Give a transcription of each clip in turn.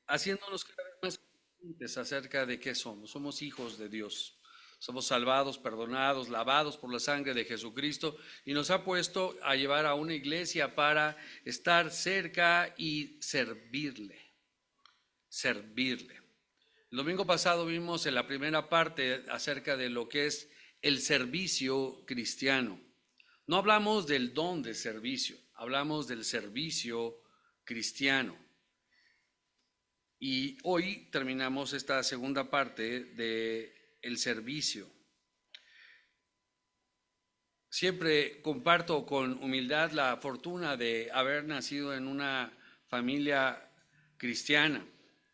haciéndonos cada vez más conscientes acerca de qué somos. Somos hijos de Dios. Somos salvados, perdonados, lavados por la sangre de Jesucristo y nos ha puesto a llevar a una iglesia para estar cerca y servirle, servirle. El domingo pasado vimos en la primera parte acerca de lo que es el servicio cristiano. No hablamos del don de servicio, hablamos del servicio cristiano. Y hoy terminamos esta segunda parte de el servicio. Siempre comparto con humildad la fortuna de haber nacido en una familia cristiana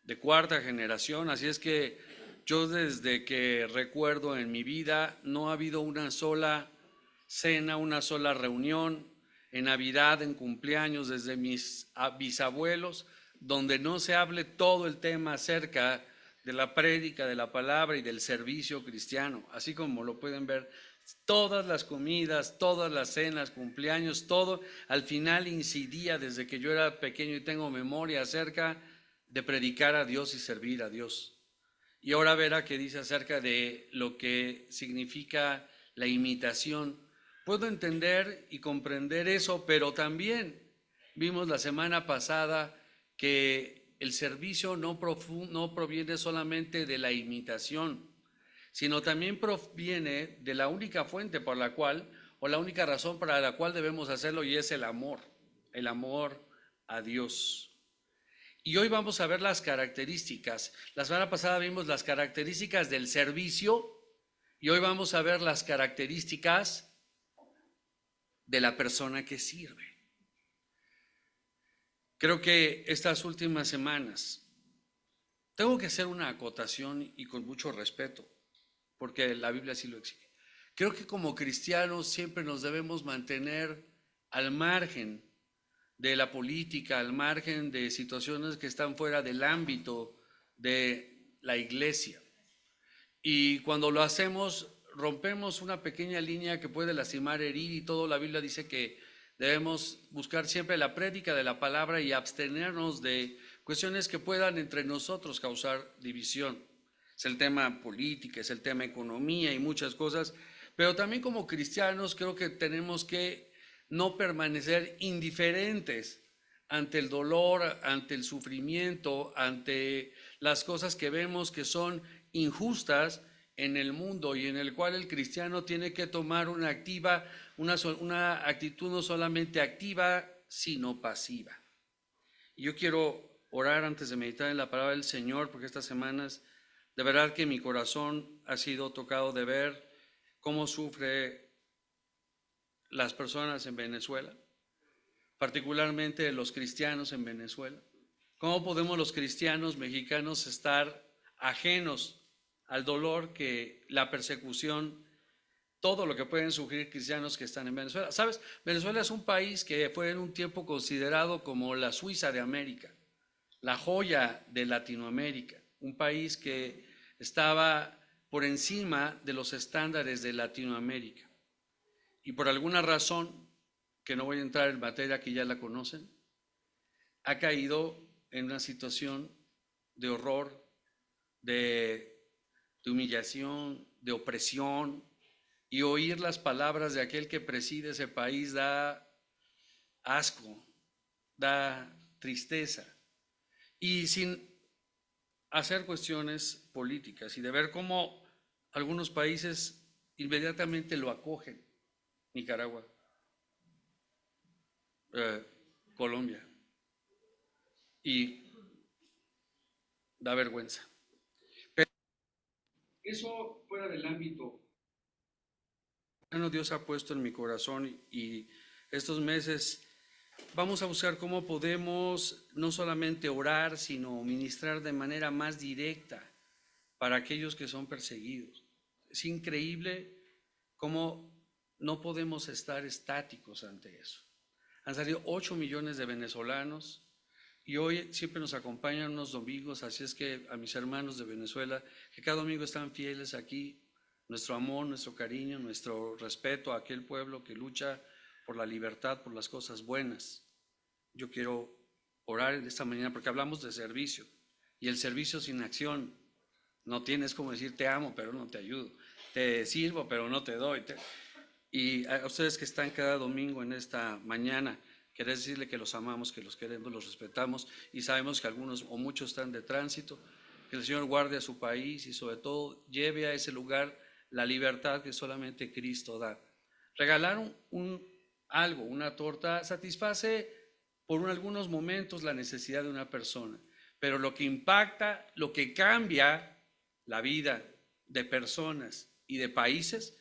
de cuarta generación, así es que yo desde que recuerdo en mi vida no ha habido una sola cena, una sola reunión en Navidad, en cumpleaños, desde mis bisabuelos, donde no se hable todo el tema acerca de la prédica, de la palabra y del servicio cristiano, así como lo pueden ver. Todas las comidas, todas las cenas, cumpleaños, todo al final incidía desde que yo era pequeño y tengo memoria acerca de predicar a Dios y servir a Dios. Y ahora verá que dice acerca de lo que significa la imitación. Puedo entender y comprender eso, pero también vimos la semana pasada que el servicio no proviene solamente de la imitación, sino también proviene de la única fuente por la cual, o la única razón para la cual debemos hacerlo, y es el amor a Dios. Y hoy vamos a ver las características. La semana pasada vimos las características del servicio y hoy vamos a ver las características de la persona que sirve. Creo que estas últimas semanas tengo que hacer una acotación y con mucho respeto, porque la Biblia así lo exige. Creo que como cristianos siempre nos debemos mantener al margen de la política, al margen de situaciones que están fuera del ámbito de la iglesia. Y cuando lo hacemos, rompemos una pequeña línea que puede lastimar, herir y todo. La Biblia dice que debemos buscar siempre la prédica de la palabra y abstenernos de cuestiones que puedan entre nosotros causar división. Es el tema política, es el tema economía y muchas cosas, pero también como cristianos creo que tenemos que no permanecer indiferentes ante el dolor, ante el sufrimiento, ante las cosas que vemos que son injustas en el mundo y en el cual el cristiano tiene que tomar una actitud no solamente activa, sino pasiva. Y yo quiero orar antes de meditar en la palabra del Señor, porque estas semanas de verdad que mi corazón ha sido tocado de ver cómo sufre las personas en Venezuela, particularmente los cristianos en Venezuela. ¿Cómo podemos los cristianos mexicanos estar ajenos al dolor que la persecución, todo lo que pueden sufrir cristianos que están en Venezuela? ¿Sabes? Venezuela es un país que fue en un tiempo considerado como la Suiza de América, la joya de Latinoamérica, un país que estaba por encima de los estándares de Latinoamérica. Y por alguna razón, que no voy a entrar en materia que ya la conocen, ha caído en una situación de horror, de, de humillación, de opresión, y oír las palabras de aquel que preside ese país da asco, da tristeza, y sin hacer cuestiones políticas y de ver cómo algunos países inmediatamente lo acogen, Nicaragua, eh, Colombia, y da vergüenza. Pero eso fuera del ámbito, bueno, Dios ha puesto en mi corazón y estos meses vamos a buscar cómo podemos no solamente orar, sino ministrar de manera más directa para aquellos que son perseguidos. Es increíble cómo no podemos estar estáticos ante eso. Han salido 8 millones de venezolanos y hoy siempre nos acompañan unos domingos, así es que a mis hermanos de Venezuela, que cada domingo están fieles aquí, nuestro amor, nuestro cariño, nuestro respeto a aquel pueblo que lucha por la libertad, por las cosas buenas. Yo quiero orar en esta mañana porque hablamos de servicio. Y el servicio sin acción, no tienes como decir te amo, pero no te ayudo. Te sirvo, pero no te doy. Y a ustedes que están cada domingo en esta mañana, querés decirle que los amamos, que los queremos, los respetamos y sabemos que algunos o muchos están de tránsito, que el Señor guarde a su país y sobre todo lleve a ese lugar la libertad que solamente Cristo da. Regalar algo, una torta, satisface por algunos momentos la necesidad de una persona, pero lo que impacta, lo que cambia la vida de personas y de países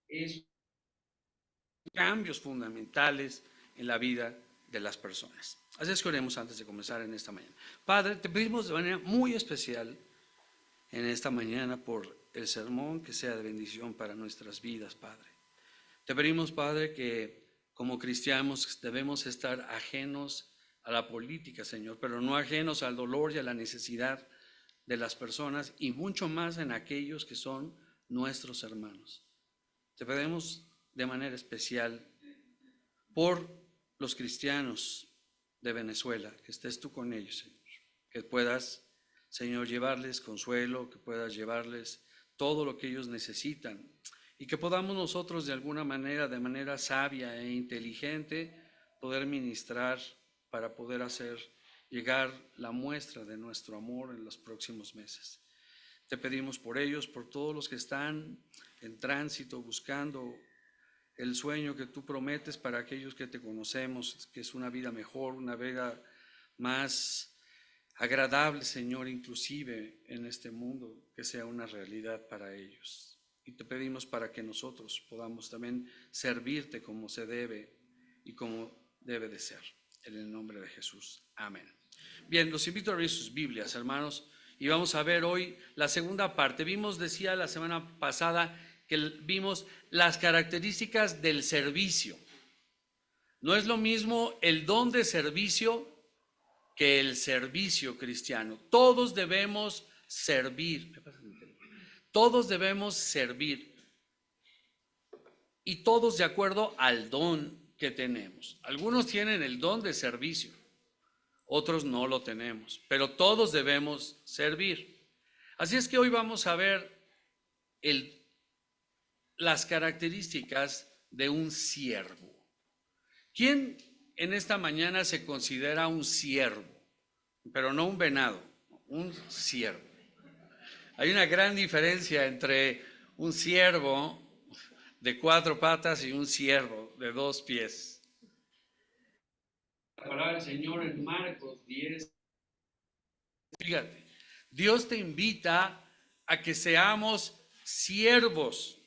es cambios fundamentales en la vida de las personas. Así es que oremos antes de comenzar en esta mañana. Padre, te pedimos de manera muy especial en esta mañana por el sermón que sea de bendición para nuestras vidas, Padre. Te pedimos, Padre, que como cristianos debemos estar ajenos a la política, Señor, pero no ajenos al dolor y a la necesidad de las personas y mucho más en aquellos que son nuestros hermanos. Te pedimos de manera especial por los cristianos de Venezuela, que estés tú con ellos, Señor, que puedas, Señor, llevarles consuelo, que puedas llevarles todo lo que ellos necesitan y que podamos nosotros de alguna manera, de manera sabia e inteligente, poder ministrar para poder hacer llegar la muestra de nuestro amor en los próximos meses. Te pedimos por ellos, por todos los que están en tránsito buscando el sueño que tú prometes para aquellos que te conocemos, que es una vida mejor, una vida más agradable, Señor, inclusive en este mundo, que sea una realidad para ellos. Y te pedimos para que nosotros podamos también servirte como se debe y como debe de ser. En el nombre de Jesús. Amén. Bien, los invito a abrir sus Biblias, hermanos, y vamos a ver hoy la segunda parte. Decía la semana pasada, que vimos las características del servicio. No es lo mismo el don de servicio que el servicio cristiano. Todos debemos servir. Todos debemos servir. Y todos de acuerdo al don que tenemos. Algunos tienen el don de servicio, otros no lo tenemos, pero todos debemos servir. Así es que hoy vamos a ver las características de un siervo. ¿Quién en esta mañana se considera un siervo? Pero no un venado, un siervo. Hay una gran diferencia entre un siervo de 4 patas y un siervo de 2 pies. La palabra del Señor en Marcos 10. Fíjate, Dios te invita a que seamos siervos.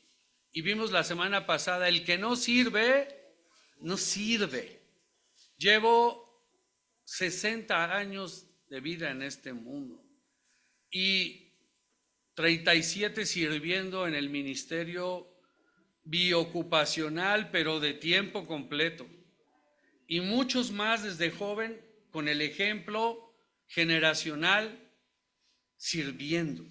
Y vimos la semana pasada, el que no sirve, no sirve. Llevo 60 años de vida en este mundo y 37 sirviendo en el ministerio biocupacional, pero de tiempo completo. Y muchos más desde joven con el ejemplo generacional sirviendo.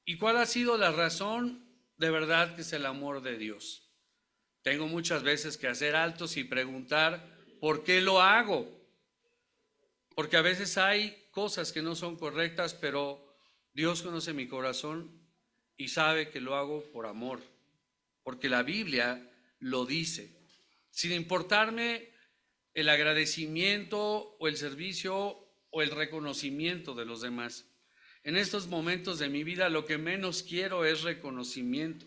¿Y cuál ha sido la razón? De verdad que es el amor de Dios. Tengo muchas veces que hacer altos y preguntar, ¿por qué lo hago? Porque a veces hay cosas que no son correctas, pero Dios conoce mi corazón y sabe que lo hago por amor, porque la Biblia lo dice, sin importarme el agradecimiento o el servicio o el reconocimiento de los demás. En estos momentos de mi vida lo que menos quiero es reconocimiento.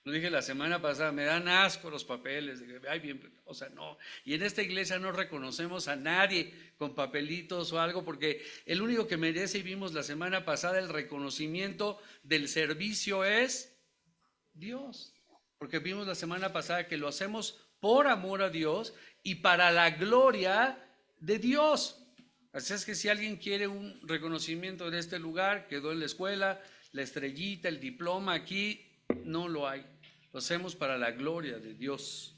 Lo dije la semana pasada, me dan asco los papeles. Ay, bien, o sea, no. Y en esta iglesia no reconocemos a nadie con papelitos o algo, porque el único que merece, y vimos la semana pasada, el reconocimiento del servicio es Dios. Porque vimos la semana pasada que lo hacemos por amor a Dios y para la gloria de Dios. Así es que si alguien quiere un reconocimiento en este lugar, quedó en la escuela, la estrellita, el diploma, aquí no lo hay. Lo hacemos para la gloria de Dios.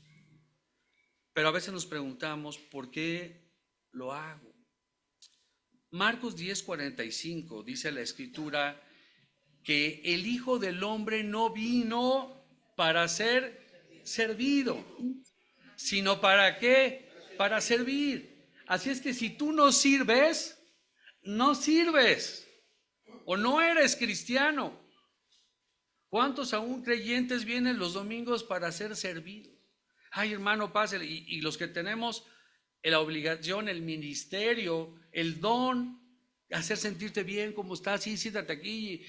Pero a veces nos preguntamos, ¿por qué lo hago? Marcos 10:45 dice la Escritura que el Hijo del Hombre no vino para ser servido, sino ¿para qué? Para servir. Así es que si tú no sirves, no sirves o no eres cristiano. ¿Cuántos aún creyentes vienen los domingos para ser servidos? Ay, hermano, pásale. Y los que tenemos la obligación, el ministerio, el don, hacer sentirte bien como estás, sí, siéntate aquí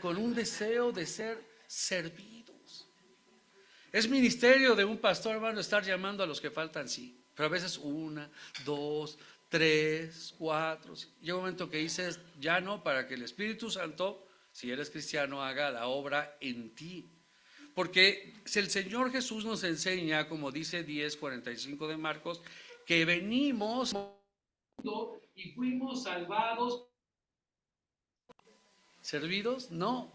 con un deseo de ser servidos. Es ministerio de un pastor, hermano, estar llamando a los que faltan, sí, pero a veces una, dos, tres, cuatro. Llega un momento que dices, ya no, para que el Espíritu Santo, si eres cristiano, haga la obra en ti. Porque si el Señor Jesús nos enseña, como dice 10:45 de Marcos, que venimos y fuimos salvados. ¿Servidos? No,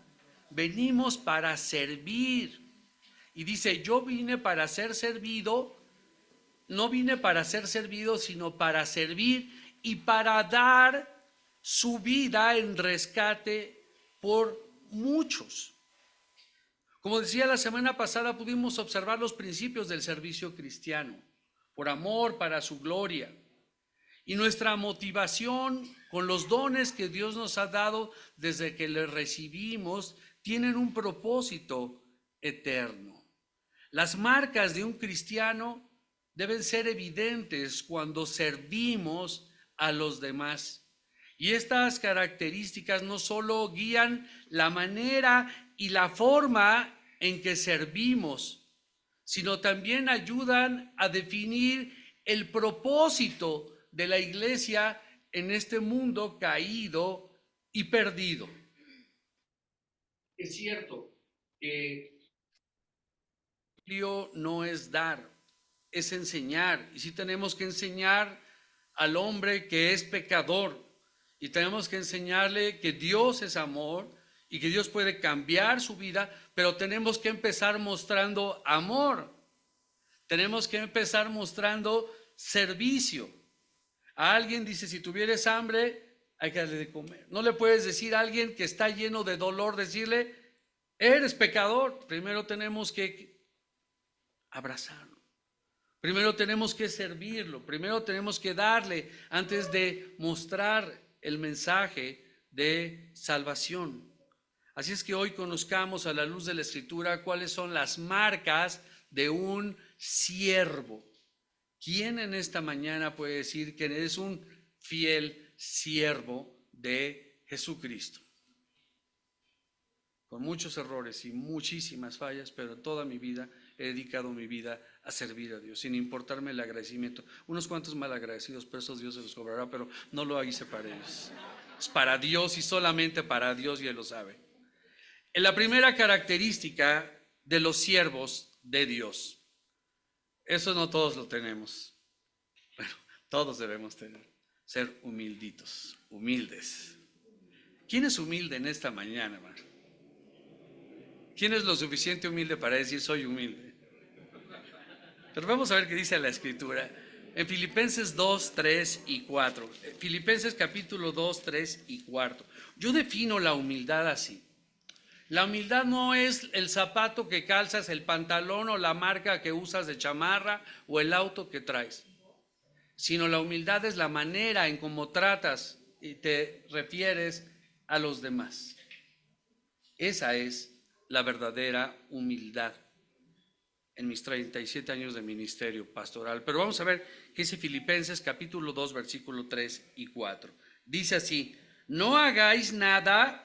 venimos para servir. Y dice, yo vine para ser servido, no vine para ser servido, sino para servir y para dar su vida en rescate por muchos. Como decía la semana pasada, pudimos observar los principios del servicio cristiano, por amor, para su gloria. Y nuestra motivación con los dones que Dios nos ha dado desde que le recibimos tienen un propósito eterno. Las marcas de un cristiano deben ser evidentes cuando servimos a los demás. Y estas características no solo guían la manera y la forma en que servimos, sino también ayudan a definir el propósito de la iglesia en este mundo caído y perdido. Es cierto que no es dar, es enseñar. Y sí tenemos que enseñar al hombre que es pecador. Y tenemos que enseñarle que Dios es amor y que Dios puede cambiar su vida, pero tenemos que empezar mostrando amor. Tenemos que empezar mostrando servicio. A alguien dice, si tuvieres hambre, hay que darle de comer. No le puedes decir a alguien que está lleno de dolor, decirle, eres pecador. Primero tenemos que abrazarlo. Primero tenemos que servirlo. Primero tenemos que darle antes de mostrar el mensaje de salvación. Así es que hoy conozcamos a la luz de la Escritura cuáles son las marcas de un siervo. ¿Quién en esta mañana puede decir que eres un fiel siervo de Jesucristo? Con muchos errores y muchísimas fallas, pero toda mi vida he dedicado mi vida a servir a Dios, sin importarme el agradecimiento. Unos cuantos malagradecidos, pero esos Dios se los cobrará, pero no lo hice para ellos. Es para Dios y solamente para Dios, y Él lo sabe. En la primera característica de los siervos de Dios, eso no todos lo tenemos. Bueno, todos debemos tener, ser humilditos, humildes. ¿Quién es humilde en esta mañana, hermano? ¿Quién es lo suficiente humilde para decir soy humilde? Pero vamos a ver qué dice la Escritura en Filipenses 2, 3 y 4. Filipenses capítulo 2, 3 y 4. Yo defino la humildad así. La humildad no es el zapato que calzas, el pantalón o la marca que usas de chamarra o el auto que traes, sino la humildad es la manera en cómo tratas y te refieres a los demás. Esa es la verdadera humildad en mis 37 años de ministerio pastoral. Pero vamos a ver qué dice Filipenses capítulo 2, versículo 3 y 4. Dice así, no hagáis nada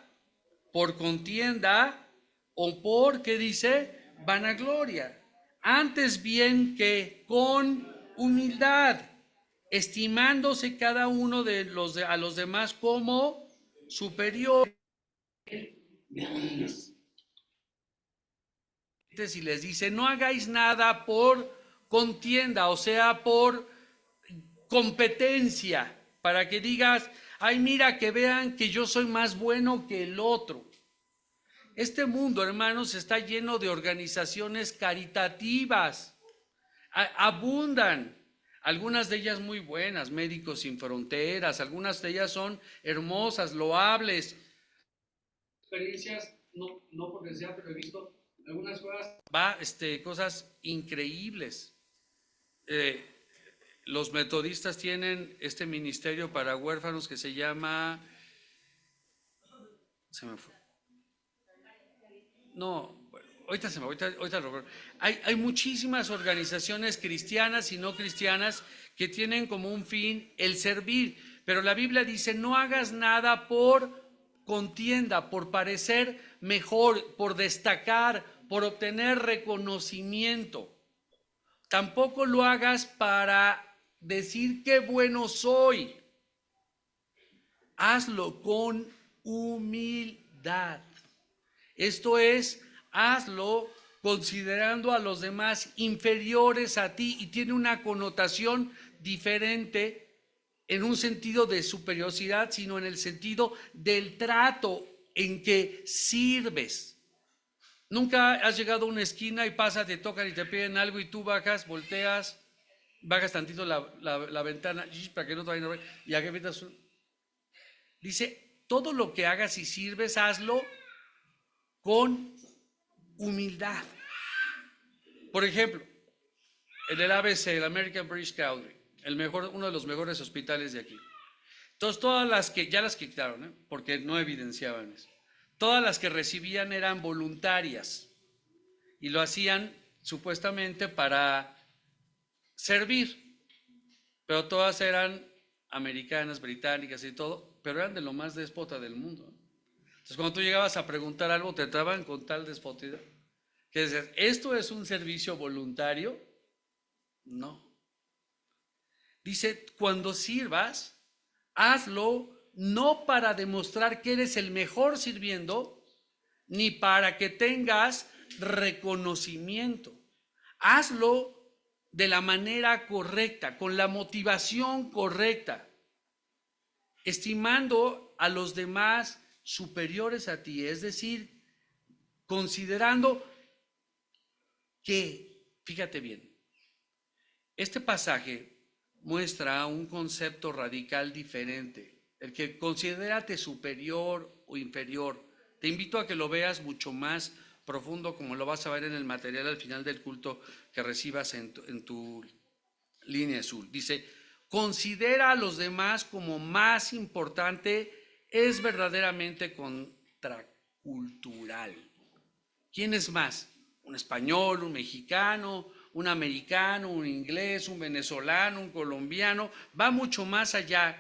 por contienda o por, ¿qué dice? Vanagloria. Antes bien que con humildad, estimándose cada uno a los demás como superior. Y les dice, no hagáis nada por contienda, o sea, por competencia, para que digas, ay, mira, que vean que yo soy más bueno que el otro. Este mundo, hermanos, está lleno de organizaciones caritativas, abundan, algunas de ellas muy buenas, Médicos Sin Fronteras, algunas de ellas son hermosas, loables. Experiencias, no porque sea, pero he visto algunas cosas, va, cosas increíbles. Eh, los metodistas tienen este ministerio para huérfanos que se llama, se me fue, no, bueno, ahorita lo recuerdo. Hay muchísimas organizaciones cristianas y no cristianas que tienen como un fin el servir, pero la Biblia dice, no hagas nada por contienda, por parecer mejor, por destacar, por obtener reconocimiento. Tampoco lo hagas para decir qué bueno soy. Hazlo con humildad. Esto es, hazlo considerando a los demás inferiores a ti, y tiene una connotación diferente en un sentido de superioridad, sino en el sentido del trato en que sirves. Nunca has llegado a una esquina y pasas, te tocan y te piden algo y tú bajas, volteas, bajas tantito la ventana para que no te vayan a ver, y aquí dice, todo lo que hagas y sirves, hazlo con humildad. Por ejemplo, en el ABC, el American British Country, uno de los mejores hospitales de aquí. Entonces, todas las que, ya las quitaron, porque no evidenciaban eso. Todas las que recibían eran voluntarias y lo hacían supuestamente para servir, pero todas eran americanas, británicas y todo, pero eran de lo más déspota del mundo. Entonces, cuando tú llegabas a preguntar algo, te trataban con tal despotidad que decías, ¿esto es un servicio voluntario? No. Dice, cuando sirvas, hazlo no para demostrar que eres el mejor sirviendo, ni para que tengas reconocimiento. Hazlo de la manera correcta, con la motivación correcta, estimando a los demás superiores a ti, es decir, considerando que, fíjate bien, este pasaje muestra un concepto radical diferente, el que considérate superior o inferior. Te invito a que lo veas mucho más profundo, como lo vas a ver en el material al final del culto que recibas en tu línea azul. Dice, considera a los demás como más importante, es verdaderamente contracultural. ¿Quién es más? ¿Un español, un mexicano, un americano, un inglés, un venezolano, un colombiano? Va mucho más allá.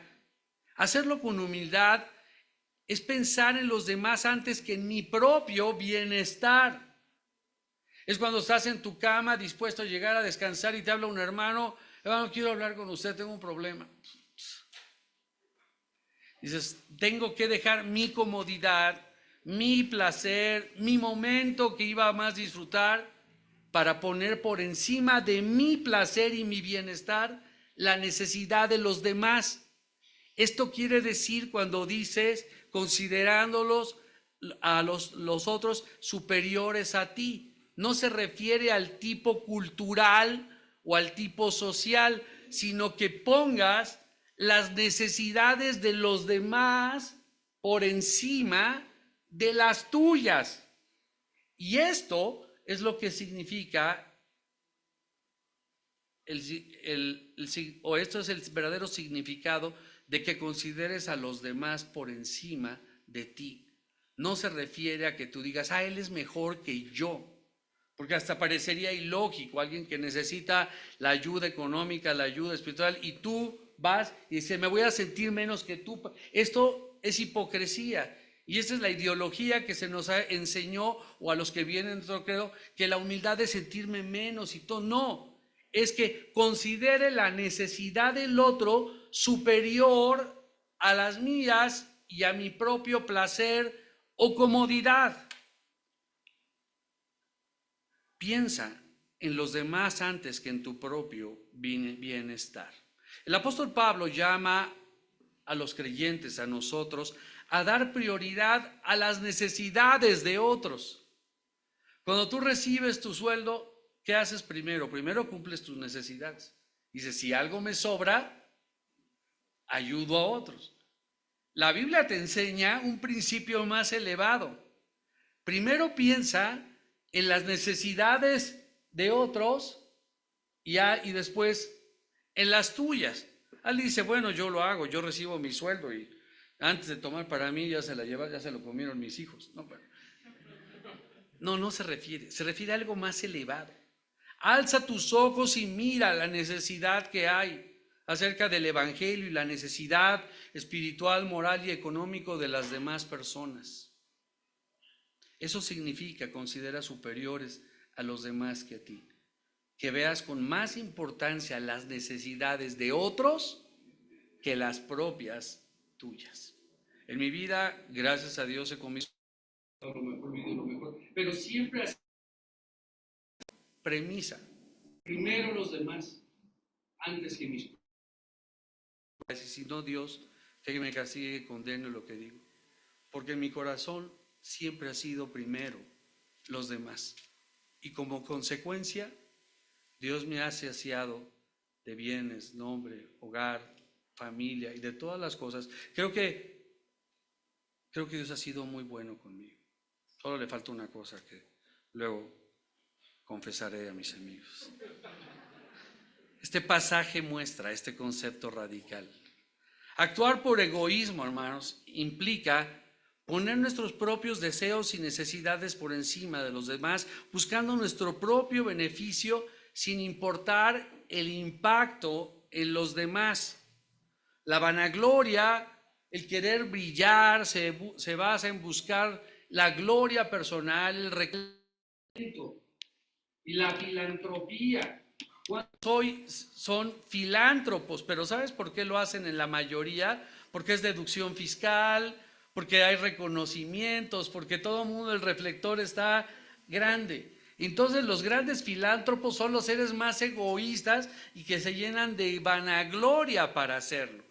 Hacerlo con humildad es pensar en los demás antes que en mi propio bienestar. Es cuando estás en tu cama dispuesto a llegar a descansar y te habla un hermano, hermano, quiero hablar con usted, tengo un problema. Dices, tengo que dejar mi comodidad, mi placer, mi momento que iba a más disfrutar para poner por encima de mi placer y mi bienestar la necesidad de los demás. Esto quiere decir cuando dices considerándolos a los otros superiores a ti. No se refiere al tipo cultural o al tipo social, sino que pongas las necesidades de los demás por encima de las tuyas. Y esto es lo que significa esto es el verdadero significado de que consideres a los demás por encima de ti. No se refiere a que tú digas, él es mejor que yo, porque hasta parecería ilógico alguien que necesita la ayuda económica, la ayuda espiritual, y tú vas y dices, me voy a sentir menos que tú. Esto es hipocresía. Y esta es la ideología que se nos enseñó, o a los que vienen, yo creo, que la humildad es sentirme menos y todo. No, es que considere la necesidad del otro superior a las mías y a mi propio placer o comodidad. Piensa en los demás antes que en tu propio bienestar. El apóstol Pablo llama a los creyentes, a nosotros, a dar prioridad a las necesidades de otros. Cuando tú recibes tu sueldo, ¿qué haces primero? Primero cumples tus necesidades. Dices, si algo me sobra, ayudo a otros. La Biblia te enseña un principio más elevado. Primero piensa en las necesidades de otros y después en las tuyas. Él dice, bueno, yo lo hago, yo recibo mi sueldo y antes de tomar para mí ya se la lleva, ya se lo comieron mis hijos. No, bueno, no se refiere a algo más elevado. Alza tus ojos y mira la necesidad que hay acerca del evangelio y la necesidad espiritual, moral y económico de las demás personas. Eso significa considera superiores a los demás que a ti. Que veas con más importancia las necesidades de otros que las propias tuyas. En mi vida, gracias a Dios, he comido lo mejor, vivido lo mejor, pero siempre es premisa. Primero los demás, antes que mis propias. Y si no, Dios, que me castigue y condene lo que digo. Porque en mi corazón siempre ha sido primero los demás. Y como consecuencia, Dios me ha saciado de bienes, nombre, hogar, familia y de todas las cosas. Creo que Dios ha sido muy bueno conmigo. Solo le falta una cosa que luego confesaré a mis amigos. Este pasaje muestra este concepto radical. Actuar por egoísmo, hermanos, implica poner nuestros propios deseos y necesidades por encima de los demás, buscando nuestro propio beneficio sin importar el impacto en los demás. La vanagloria, el querer brillar, se basa en buscar la gloria personal, el reconocimiento y la filantropía. Hoy son filántropos, pero ¿sabes por qué lo hacen en la mayoría? Porque es deducción fiscal, porque hay reconocimientos, porque todo el mundo, el reflector está grande. Entonces los grandes filántropos son los seres más egoístas y que se llenan de vanagloria para hacerlo.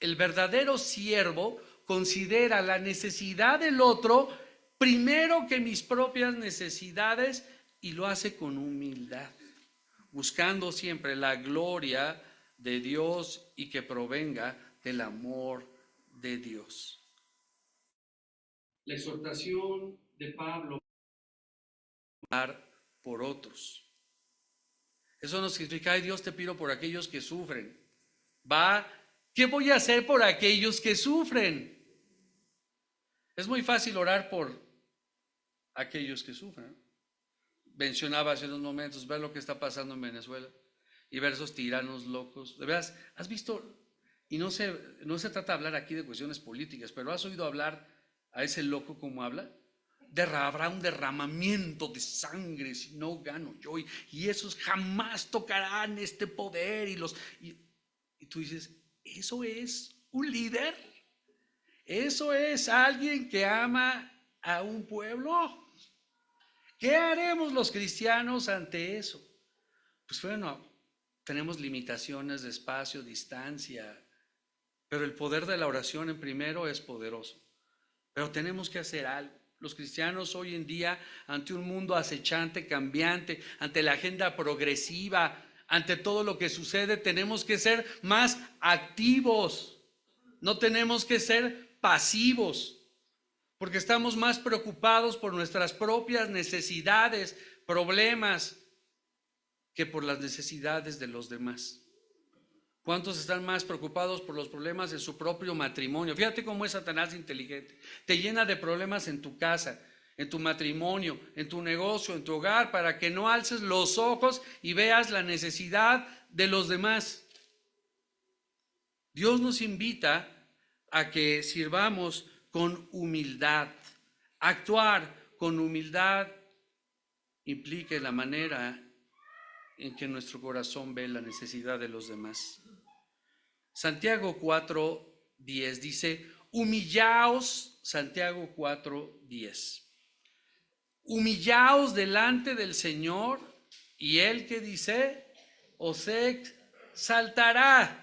El verdadero siervo considera la necesidad del otro primero que mis propias necesidades y lo hace con humildad, buscando siempre la gloria de Dios y que provenga del amor de Dios. La exhortación de Pablo por otros. Eso no significa, ay Dios, te pido por aquellos que sufren. ¿Qué voy a hacer por aquellos que sufren? Es muy fácil orar por aquellos que sufren. Mencionaba hace unos momentos, ver lo que está pasando en Venezuela y ver esos tiranos locos. De veras, ¿has visto? Y no se trata de hablar aquí de cuestiones políticas, pero ¿has oído hablar a ese loco como habla? Habrá un derramamiento de sangre si no gano yo, y esos jamás tocarán este poder. Y tú dices, ¿eso es un líder? ¿Eso es alguien que ama a un pueblo? ¿Qué haremos los cristianos ante eso? Pues bueno, tenemos limitaciones de espacio, distancia, pero el poder de la oración en primero es poderoso. Pero tenemos que hacer algo. Los cristianos hoy en día, ante un mundo acechante, cambiante, ante la agenda progresiva, ante todo lo que sucede, tenemos que ser más activos. No tenemos que ser pasivos, porque estamos más preocupados por nuestras propias necesidades, problemas, que por las necesidades de los demás. ¿Cuántos están más preocupados por los problemas de su propio matrimonio? Fíjate cómo es Satanás inteligente. Te llena de problemas en tu casa, en tu matrimonio, en tu negocio, en tu hogar, para que no alces los ojos y veas la necesidad de los demás. Dios nos invita a que sirvamos con humildad. Actuar con humildad implica la manera en que nuestro corazón ve la necesidad de los demás. Santiago 4:10 dice, humillaos, Santiago 4:10, humillaos delante del Señor y Él, que dice, os exaltará.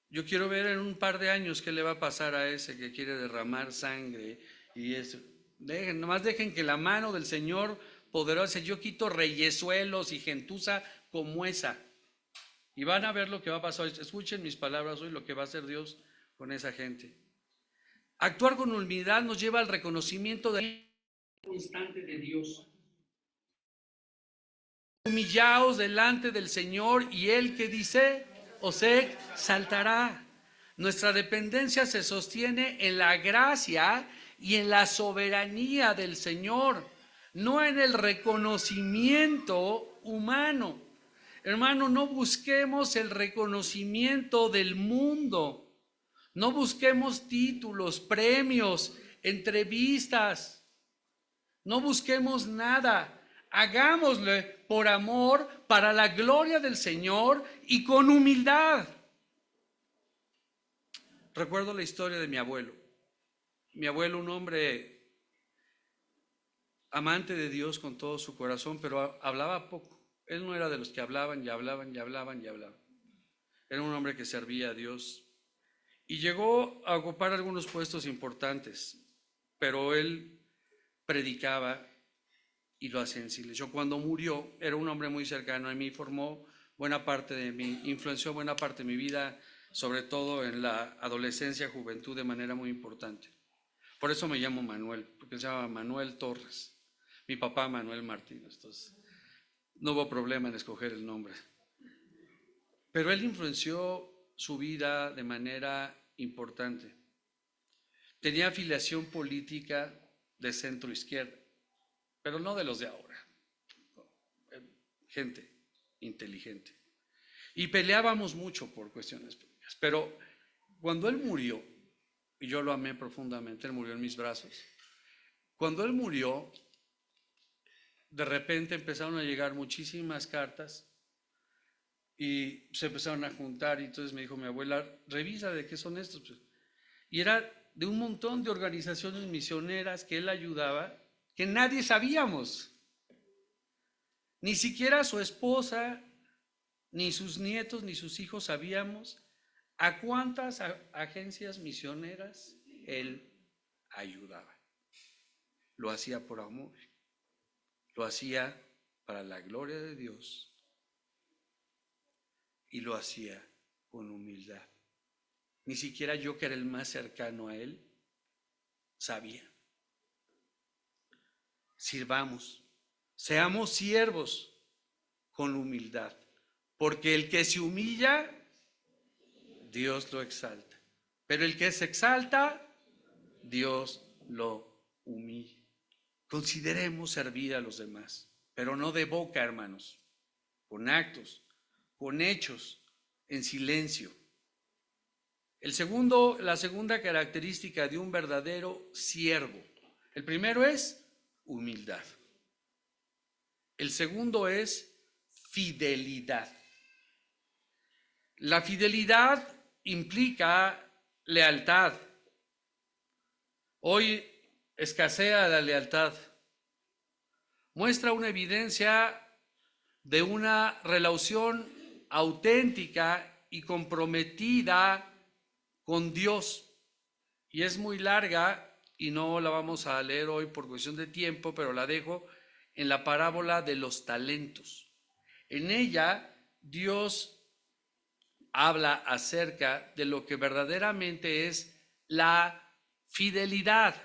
Yo quiero ver en un par de años qué le va a pasar a ese que quiere derramar sangre y eso. Nomás dejen que la mano del Señor poderosa, yo quito reyesuelos y gentuza como esa. Y van a ver lo que va a pasar. Escuchen mis palabras hoy, lo que va a hacer Dios con esa gente. Actuar con humildad nos lleva al reconocimiento de constante de Dios. Humillaos delante del Señor y Él que dice, os exaltará. Nuestra dependencia se sostiene en la gracia y en la soberanía del Señor, no en el reconocimiento humano. Hermano, no busquemos el reconocimiento del mundo. No busquemos títulos, premios, entrevistas. No busquemos nada. Hagámosle por amor, para la gloria del Señor y con humildad. Recuerdo la historia de mi abuelo. Mi abuelo, un hombre amante de Dios con todo su corazón, pero hablaba poco. Él no era de los que hablaban y hablaban y hablaban y hablaban. Era un hombre que servía a Dios y llegó a ocupar algunos puestos importantes, pero él predicaba y lo hacía en silencio. Cuando murió, era un hombre muy cercano a mí, formó buena parte de mí, influenció buena parte de mi vida, sobre todo en la adolescencia, juventud, de manera muy importante. Por eso me llamo Manuel, porque se llama Manuel Torres. Mi papá Manuel Martínez, entonces no hubo problema en escoger el nombre. Pero él influenció su vida de manera importante. Tenía afiliación política de centro izquierda, pero no de los de ahora. Gente inteligente. Y peleábamos mucho por cuestiones políticas. Pero cuando él murió, y yo lo amé profundamente, él murió en mis brazos. Cuando él murió, de repente empezaron a llegar muchísimas cartas y se empezaron a juntar, y entonces me dijo mi abuela, revisa de qué son estos. Y era de un montón de organizaciones misioneras que él ayudaba, que nadie sabíamos. Ni siquiera su esposa, ni sus nietos, ni sus hijos sabíamos a cuántas agencias misioneras él ayudaba. Lo hacía por amor, lo hacía para la gloria de Dios y lo hacía con humildad. Ni siquiera yo, que era el más cercano a él, sabía. Sirvamos, seamos siervos con humildad, porque el que se humilla, Dios lo exalta, pero el que se exalta, Dios lo humilla. Consideremos servir a los demás, pero no de boca, hermanos, con actos, con hechos, en silencio. La segunda característica de un verdadero siervo. El primero es humildad. El segundo es fidelidad. La fidelidad implica lealtad. Hoy escasea la lealtad. Muestra una evidencia de una relación auténtica y comprometida con Dios. Y es muy larga y no la vamos a leer hoy por cuestión de tiempo, pero la dejo en la parábola de los talentos. En ella Dios habla acerca de lo que verdaderamente es la fidelidad.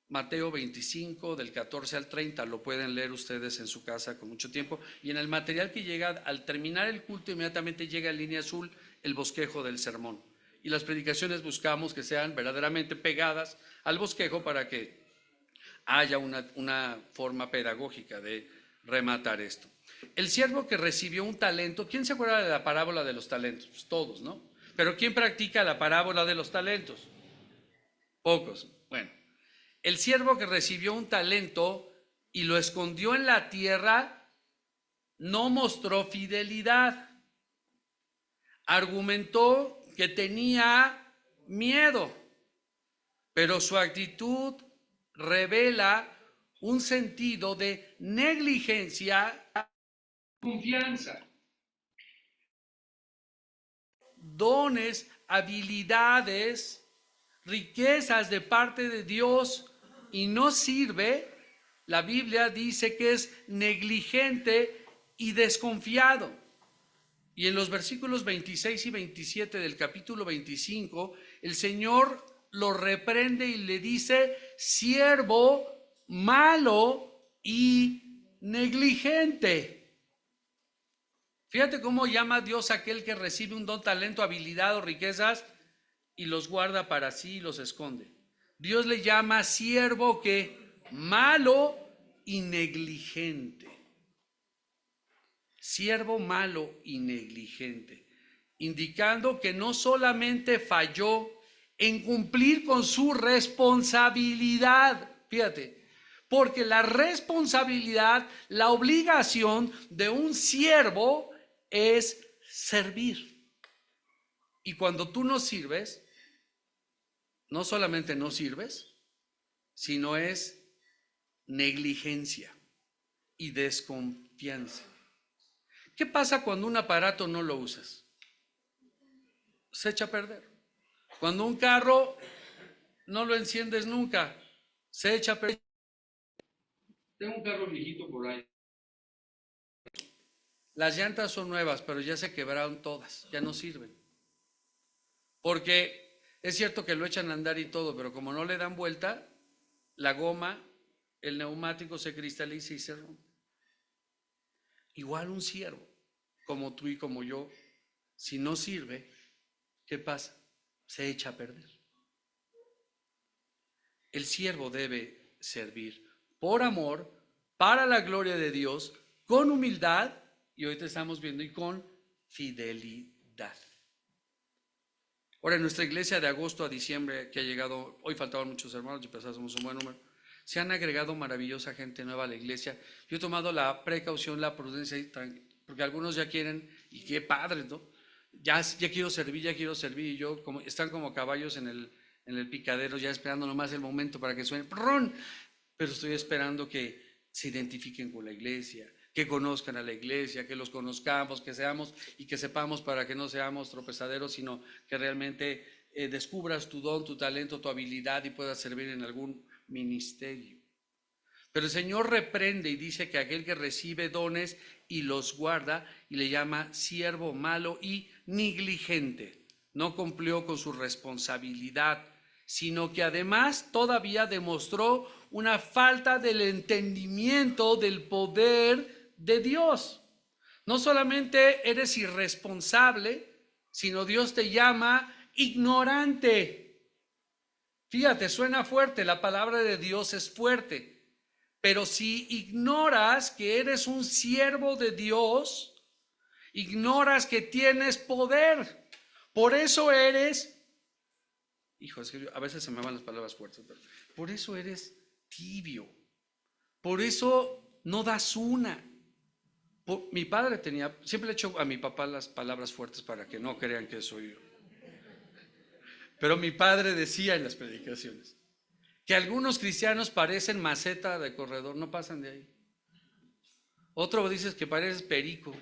Mateo 25, del 14 al 30, lo pueden leer ustedes en su casa con mucho tiempo. Y en el material que llega, al terminar el culto, inmediatamente llega en línea azul el bosquejo del sermón. Y las predicaciones buscamos que sean verdaderamente pegadas al bosquejo para que haya una forma pedagógica de rematar esto. El siervo que recibió un talento, ¿quién se acuerda de la parábola de los talentos? Pues todos, ¿no? Pero ¿quién practica la parábola de los talentos? Pocos. Bueno, el siervo que recibió un talento y lo escondió en la tierra no mostró fidelidad. Argumentó que tenía miedo, pero su actitud revela un sentido de negligencia, confianza. Dones, habilidades, riquezas de parte de Dios y no sirve, la Biblia dice que es negligente y desconfiado. Y en los versículos 26 y 27 del capítulo 25, el Señor lo reprende y le dice: siervo malo y negligente. Fíjate cómo llama Dios a aquel que recibe un don, talento, habilidad o riquezas y los guarda para sí y los esconde. Dios le llama siervo que malo y negligente. Siervo malo y negligente, indicando que no solamente falló en cumplir con su responsabilidad, fíjate, porque la responsabilidad, la obligación de un siervo es servir. Y cuando tú no sirves, no solamente no sirves, sino es negligencia y desconfianza. ¿Qué pasa cuando un aparato no lo usas? Se echa a perder. Cuando un carro no lo enciendes nunca, se echa a perder. Tengo un carro viejito por ahí. Las llantas son nuevas, pero ya se quebraron todas, ya no sirven. Porque es cierto que lo echan a andar y todo, pero como no le dan vuelta, la goma, el neumático se cristaliza y se rompe. Igual un siervo, como tú y como yo, si no sirve, ¿qué pasa? Se echa a perder. El siervo debe servir por amor, para la gloria de Dios, con humildad, y hoy te estamos viendo, y con fidelidad. Ahora, en nuestra iglesia de agosto a diciembre, que ha llegado, hoy faltaban muchos hermanos y pensamos un buen número, se han agregado maravillosa gente nueva a la iglesia. Yo he tomado la precaución, la prudencia, porque algunos ya quieren, y qué padre, ¿no? Ya quiero servir, y yo, están como caballos en el picadero, ya esperando nomás el momento para que suene, ¡prrrón! Pero estoy esperando que se identifiquen con la iglesia, que conozcan a la iglesia, que los conozcamos, que seamos y que sepamos, para que no seamos tropezaderos, sino que realmente descubras tu don, tu talento, tu habilidad y puedas servir en algún ministerio. Pero el Señor reprende y dice que aquel que recibe dones y los guarda, y le llama siervo malo y negligente, no cumplió con su responsabilidad, sino que además todavía demostró una falta del entendimiento del poder de Dios. No solamente eres irresponsable, sino Dios te llama ignorante. Fíjate, suena fuerte, la palabra de Dios es fuerte. Pero si ignoras que eres un siervo de Dios, ignoras que tienes poder. Por eso eres, hijo, es que a veces se me van las palabras fuertes, pero por eso eres tibio. Por eso no das una. Mi padre siempre le echo a mi papá las palabras fuertes para que no crean que soy yo. Pero mi padre decía en las predicaciones que algunos cristianos parecen maceta de corredor, no pasan de ahí. Otro dices que pareces perico,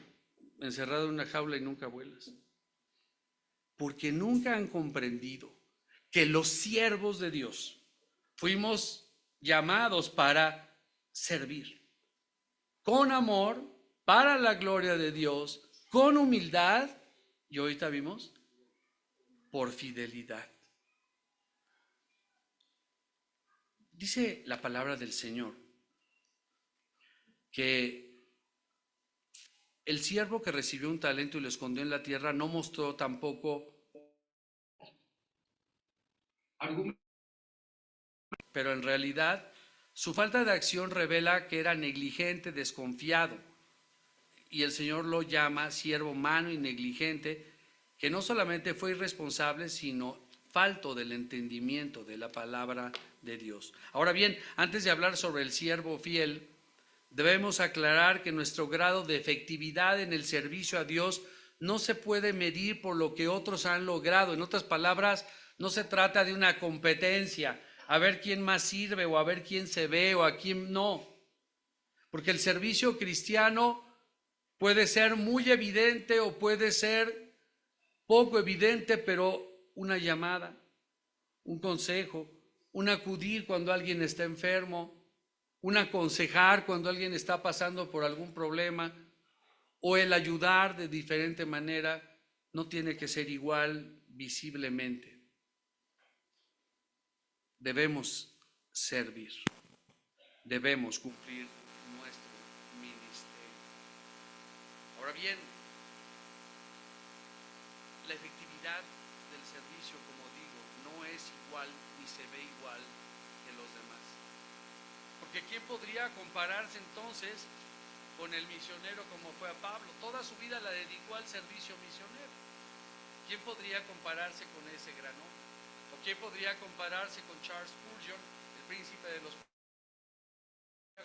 encerrado en una jaula y nunca vuelas. Porque nunca han comprendido que los siervos de Dios fuimos llamados para servir, con amor, para la gloria de Dios, con humildad, y ahorita vimos, por fidelidad. Dice la palabra del Señor que el siervo que recibió un talento y lo escondió en la tierra no mostró tampoco argumento, pero en realidad su falta de acción revela que era negligente, desconfiado, y el Señor lo llama siervo malo y negligente, que no solamente fue irresponsable, sino falto del entendimiento de la palabra de Dios. Ahora bien, antes de hablar sobre el siervo fiel, debemos aclarar que nuestro grado de efectividad en el servicio a Dios no se puede medir por lo que otros han logrado. En otras palabras, no se trata de una competencia, a ver quién más sirve o a ver quién se ve o a quién no. Porque el servicio cristiano puede ser muy evidente o puede ser poco evidente, pero una llamada, un consejo, un acudir cuando alguien está enfermo, un aconsejar cuando alguien está pasando por algún problema, o el ayudar de diferente manera, no tiene que ser igual visiblemente. debemos servir, debemos cumplir nuestro ministerio. Ahora bien, la efectividad del servicio, como digo, no es igual ni se ve igual que los demás. Porque ¿quién podría compararse entonces con el misionero como fue a Pablo? Toda su vida la dedicó al servicio misionero. ¿Quién podría compararse con ese gran hombre? ¿O quién podría compararse con Charles Spurgeon, el príncipe de los...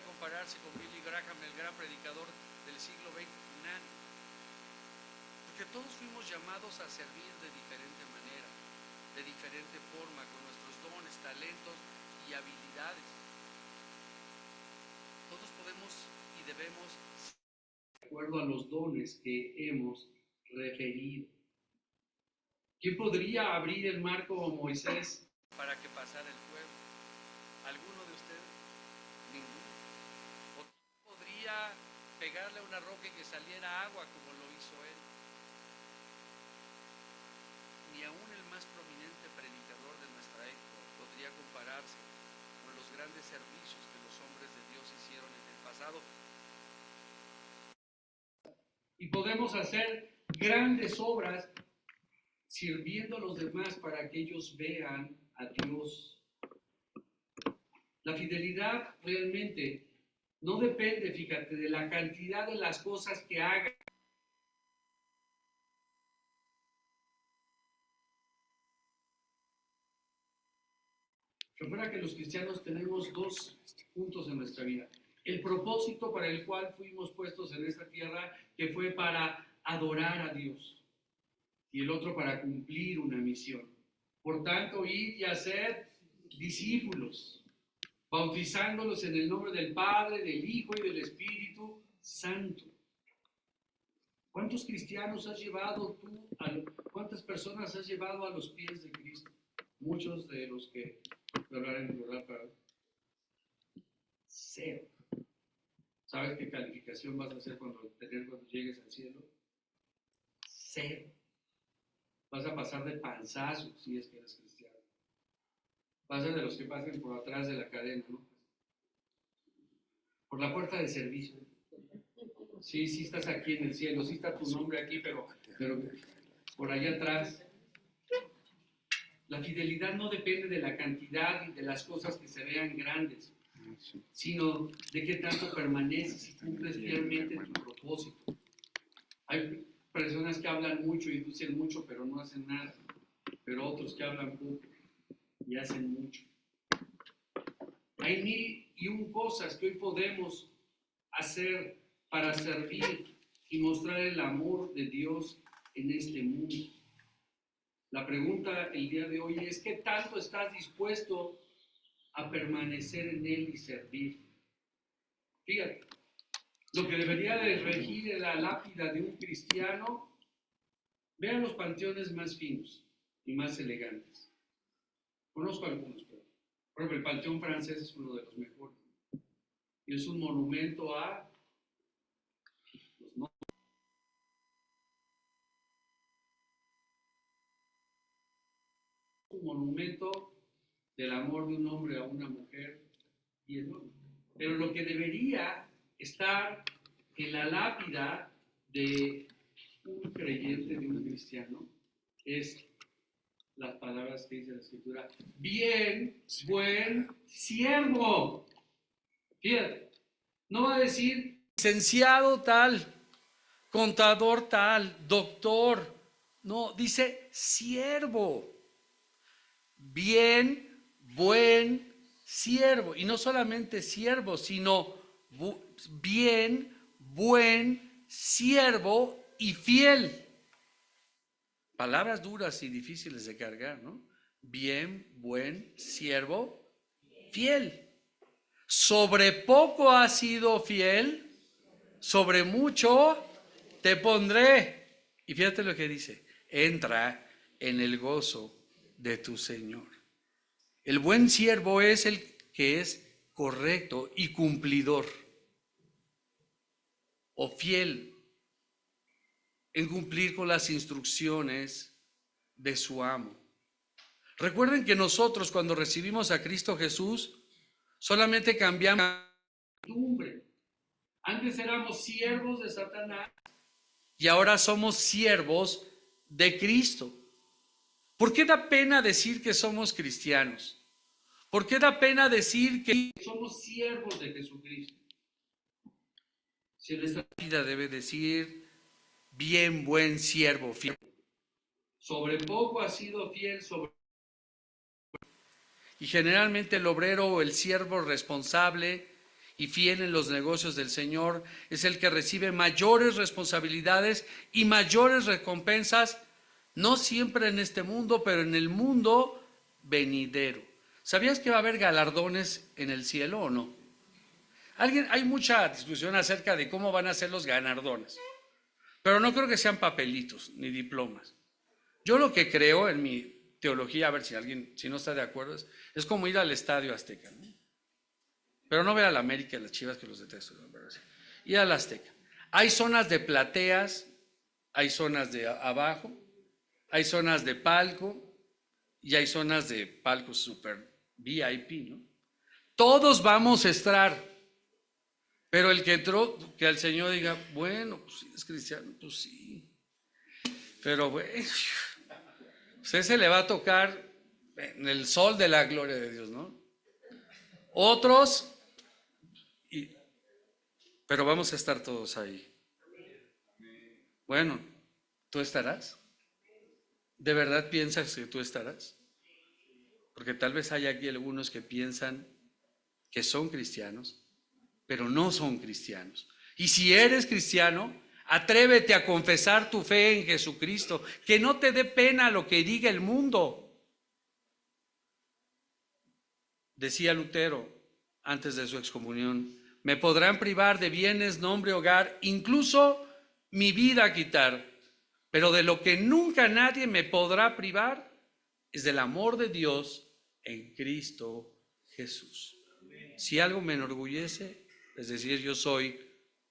compararse con Billy Graham, el gran predicador del siglo XX? Nadie. Porque todos fuimos llamados a servir de diferente manera, de diferente forma, con nuestros dones, talentos y habilidades. Todos podemos y debemos, de acuerdo a los dones que hemos referido. ¿Quién podría abrir el mar como Moisés para que pasara el fuego? ¿Alguno de ustedes? Ninguno. ¿O quién podría pegarle a una roca y que saliera agua como lo hizo él? Ni aún el más prominente predicador de nuestra época podría compararse con los grandes servicios que los hombres de Dios hicieron en el pasado. Y podemos hacer grandes obras sirviendo a los demás para que ellos vean a Dios. La fidelidad realmente no depende, fíjate, de la cantidad de las cosas que hagan. Recuerda que los cristianos tenemos dos puntos en nuestra vida. El propósito para el cual fuimos puestos en esta tierra, que fue para adorar a Dios. Y el otro para cumplir una misión. Por tanto, id y haced discípulos, bautizándolos en el nombre del Padre, del Hijo y del Espíritu Santo. ¿Cuántos cristianos has llevado tú, cuántas personas has llevado a los pies de Cristo? Muchos de los que hablar en plural para cero. ¿Sabes qué calificación vas a hacer cuando llegues al cielo? Cero. Vas a pasar de panzazo si es que eres cristiano. Vas a ser de los que pasen por atrás de la cadena, ¿no? Por la puerta de servicio. Sí, sí estás aquí en el cielo, sí está tu nombre aquí, pero por allá atrás. La fidelidad no depende de la cantidad y de las cosas que se vean grandes, sino de qué tanto permaneces y cumples fielmente tu propósito. Hay personas que hablan mucho y dicen mucho, pero no hacen nada. Pero otros que hablan poco y hacen mucho. Hay 1001 cosas que hoy podemos hacer para servir y mostrar el amor de Dios en este mundo. La pregunta el día de hoy es: ¿qué tanto estás dispuesto a permanecer en Él y servir? Fíjate, lo que debería de regir la lápida de un cristiano. Vean los panteones más finos y más elegantes. Conozco algunos, pero por ejemplo, el Panteón Francés es uno de los mejores. Y es un monumento a los no. Un monumento del amor de un hombre a una mujer y el hombre. Pero lo que debería estar en la lápida de un creyente, de un cristiano, es las palabras que dice la Escritura: bien, buen siervo. Fíjate, no va a decir licenciado tal, contador tal, doctor. No, dice siervo. Bien, buen siervo. Y no solamente siervo, sino bien, buen siervo y fiel. Palabras duras y difíciles de cargar, ¿no? Bien, buen siervo, fiel. Sobre poco has sido fiel, sobre mucho te pondré. Y fíjate lo que dice: entra en el gozo de tu Señor. El buen siervo es el que es correcto y cumplidor, o fiel en cumplir con las instrucciones de su amo. Recuerden que nosotros cuando recibimos a Cristo Jesús, solamente cambiamos la costumbre. Antes éramos siervos de Satanás y ahora somos siervos de Cristo. ¿Por qué da pena decir que somos cristianos? ¿Por qué da pena decir que somos siervos de Jesucristo? Si en nuestra vida debe decir, bien, buen siervo, fiel. Sobre poco has sido fiel, sobre... Y generalmente el obrero o el siervo responsable y fiel en los negocios del Señor es el que recibe mayores responsabilidades y mayores recompensas, no siempre en este mundo, pero en el mundo venidero. ¿Sabías que va a haber galardones en el cielo o no? Hay mucha discusión acerca de cómo van a ser los galardones, pero no creo que sean papelitos ni diplomas. Yo lo que creo en mi teología, a ver si alguien, si no está de acuerdo, es como ir al Estadio Azteca, ¿no? Pero no ver a la América y las Chivas, que los detesto, ¿no? Ir al Azteca. Hay zonas de plateas, hay zonas de abajo, hay zonas de palco y hay zonas de palcos super VIP, ¿no? Todos vamos a estar, pero el que entró, que al Señor diga, bueno, pues es cristiano, pues sí, pero bueno, pues ese le va a tocar en el sol de la gloria de Dios, ¿no? Otros, pero vamos a estar todos ahí. Bueno, ¿tú estarás? ¿De verdad piensas que tú estarás? Porque tal vez hay aquí algunos que piensan que son cristianos, pero no son cristianos. Y si eres cristiano, atrévete a confesar tu fe en Jesucristo, que no te dé pena lo que diga el mundo. Decía Lutero antes de su excomunión, me podrán privar de bienes, nombre, hogar, incluso mi vida quitar, pero de lo que nunca nadie me podrá privar es del amor de Dios en Cristo Jesús. Si algo me enorgullece, es decir, yo soy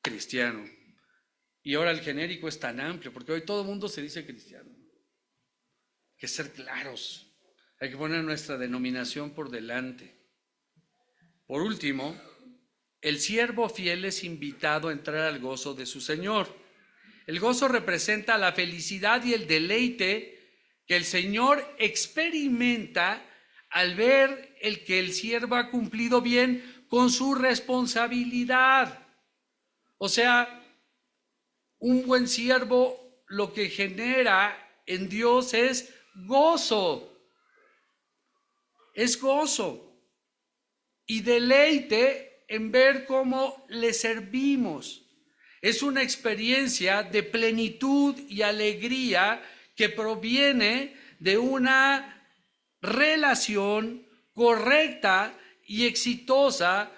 cristiano. Y ahora el genérico es tan amplio, porque hoy todo el mundo se dice cristiano. Hay que ser claros, hay que poner nuestra denominación por delante. Por último, el siervo fiel es invitado a entrar al gozo de su Señor. El gozo representa la felicidad y el deleite que el Señor experimenta al ver el que el siervo ha cumplido bien con su responsabilidad. O sea, un buen siervo lo que genera en Dios es gozo. Es gozo y deleite en ver cómo le servimos. Es una experiencia de plenitud y alegría que proviene de una relación correcta y exitosa.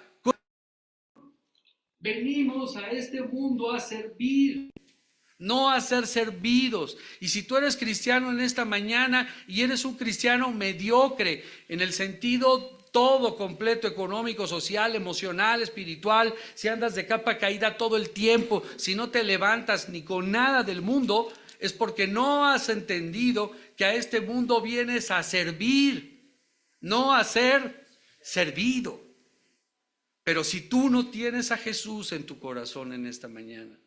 Venimos a este mundo a servir, no a ser servidos. Y si tú eres cristiano en esta mañana y eres un cristiano mediocre en el sentido todo completo, económico, social, emocional, espiritual, si andas de capa caída todo el tiempo, si no te levantas ni con nada del mundo, es porque no has entendido que a este mundo vienes a servir, no a ser servido. Pero si tú no tienes a Jesús en tu corazón en esta mañana,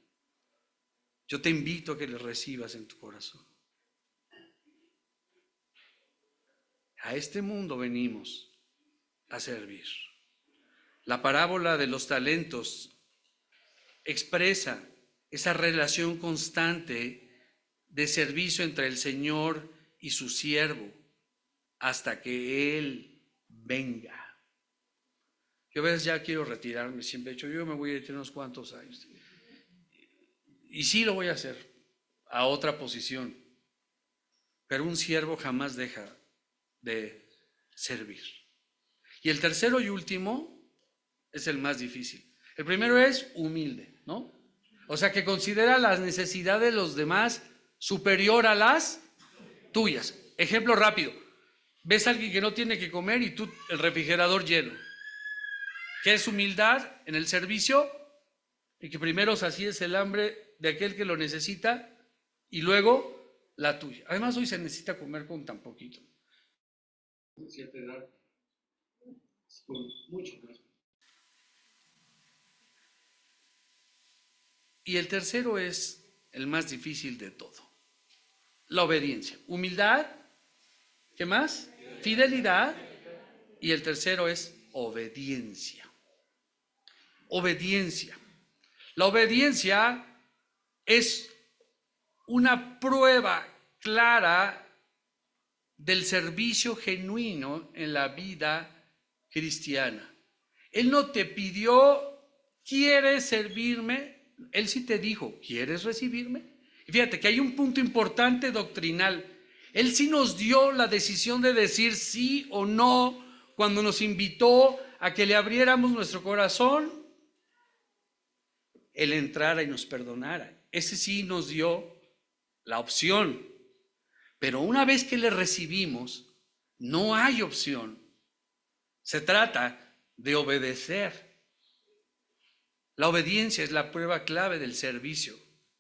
yo te invito a que le recibas en tu corazón. A este mundo venimos a servir. La parábola de los talentos expresa esa relación constante de servicio entre el Señor y su siervo hasta que Él venga. Yo a veces ya quiero retirarme, siempre he dicho, yo me voy a ir unos cuantos años. Y sí lo voy a hacer a otra posición, pero un siervo jamás deja de servir. Y el tercero y último es el más difícil. El primero es humilde, ¿no? O sea, que considera las necesidades de los demás superior a las tuyas. Ejemplo rápido. Ves a alguien que no tiene que comer y tú el refrigerador lleno. ¿Qué es humildad en el servicio? Y que primero sacies el hambre de aquel que lo necesita y luego la tuya. Además, hoy se necesita comer con tan poquito. cierta edad, con mucho más. Y el tercero es el más difícil de todo, la obediencia. Humildad, ¿qué más? Fidelidad. Y el tercero es obediencia. Obediencia. La obediencia es una prueba clara del servicio genuino en la vida cristiana. Él no te pidió, ¿quieres servirme? Él sí te dijo, ¿quieres recibirme? Y fíjate que hay un punto importante doctrinal. Él sí nos dio la decisión de decir sí o no cuando nos invitó a que le abriéramos nuestro corazón, Él entrara y nos perdonara. Ese sí nos dio la opción. Pero una vez que le recibimos, no hay opción. Se trata de obedecer. La obediencia es la prueba clave del servicio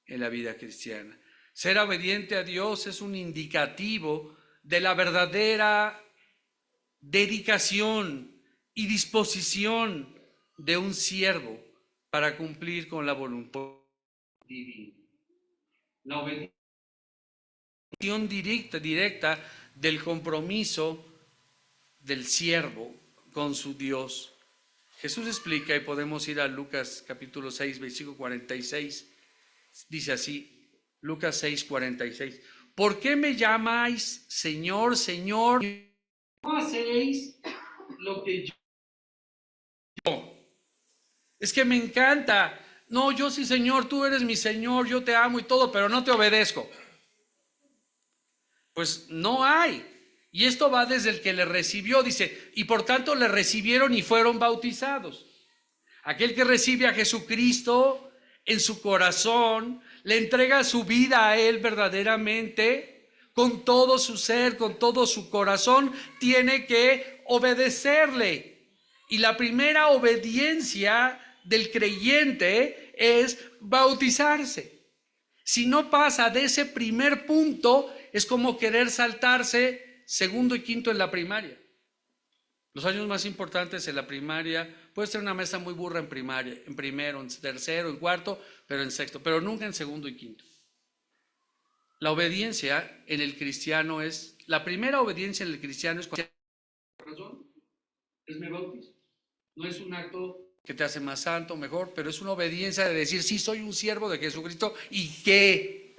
en la vida cristiana. Ser obediente a Dios es un indicativo de la verdadera dedicación y disposición de un siervo para cumplir con la voluntad divina. La obediencia directa del compromiso del siervo con su Dios. Jesús explica, y podemos ir a Lucas capítulo 6, versículo 46, dice así, Lucas 6, 46, ¿por qué me llamáis Señor, Señor? No hacéis lo que yo. Es que me encanta. No, yo sí, Señor, tú eres mi Señor, yo te amo y todo, pero no te obedezco. Pues no hay. Y esto va desde el que le recibió, dice, y por tanto le recibieron y fueron bautizados. Aquel que recibe a Jesucristo en su corazón, le entrega su vida a Él verdaderamente, con todo su ser, con todo su corazón, tiene que obedecerle. Y la primera obediencia del creyente es bautizarse. Si no pasa de ese primer punto, es como querer saltarse segundo y quinto en la primaria. Los años más importantes en la primaria, puede ser una mesa muy burra en primaria, en primero, en tercero, en cuarto, pero en sexto, pero nunca en segundo y quinto. La obediencia en el cristiano es, la primera obediencia en el cristiano es cuando es me bautizo. No es un acto que te hace más santo, mejor, pero es una obediencia de decir, sí, soy un siervo de Jesucristo y que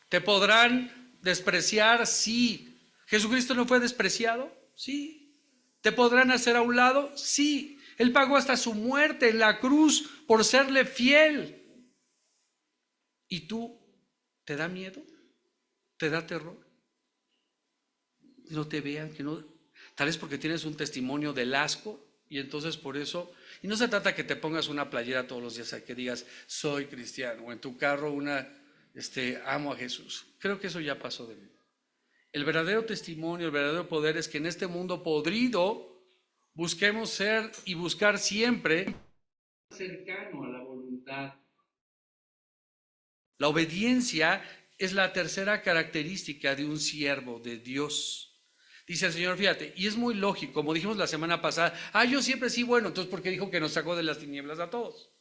te podrán despreciar, sí. ¿Jesucristo no fue despreciado? Sí. ¿Te podrán hacer a un lado? Sí. Él pagó hasta su muerte en la cruz por serle fiel. ¿Y tú te da miedo? ¿Te da terror? No te vean, que no, tal vez porque tienes un testimonio del asco y entonces por eso, y no se trata que te pongas una playera todos los días a que digas soy cristiano o en tu carro una amo a Jesús. Creo que eso ya pasó de mí. El verdadero testimonio, el verdadero poder es que en este mundo podrido busquemos ser y buscar siempre cercano a la voluntad. La obediencia es la tercera característica de un siervo de Dios. Dice el Señor, fíjate, y es muy lógico, como dijimos la semana pasada, yo siempre sí, bueno, entonces ¿por qué dijo que nos sacó de las tinieblas a todos?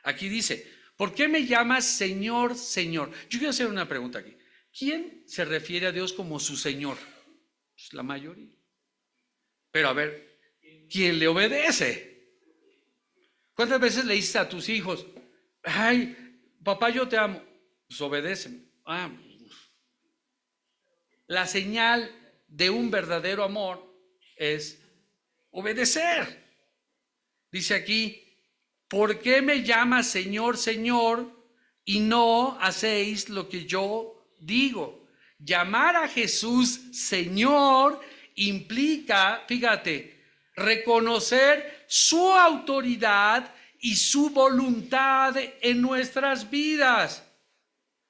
Aquí dice, ¿por qué me llamas Señor, Señor? Yo quiero hacer una pregunta aquí. ¿Quién se refiere a Dios como su Señor? Pues la mayoría. Pero a ver, ¿quién le obedece? ¿Cuántas veces le dices a tus hijos, ay, papá, yo te amo? Pues obedecen. La señal de un verdadero amor es obedecer. Dice aquí, ¿por qué me llamas Señor, Señor y no hacéis lo que yo digo? Llamar a Jesús Señor implica, fíjate, reconocer su autoridad y su voluntad en nuestras vidas.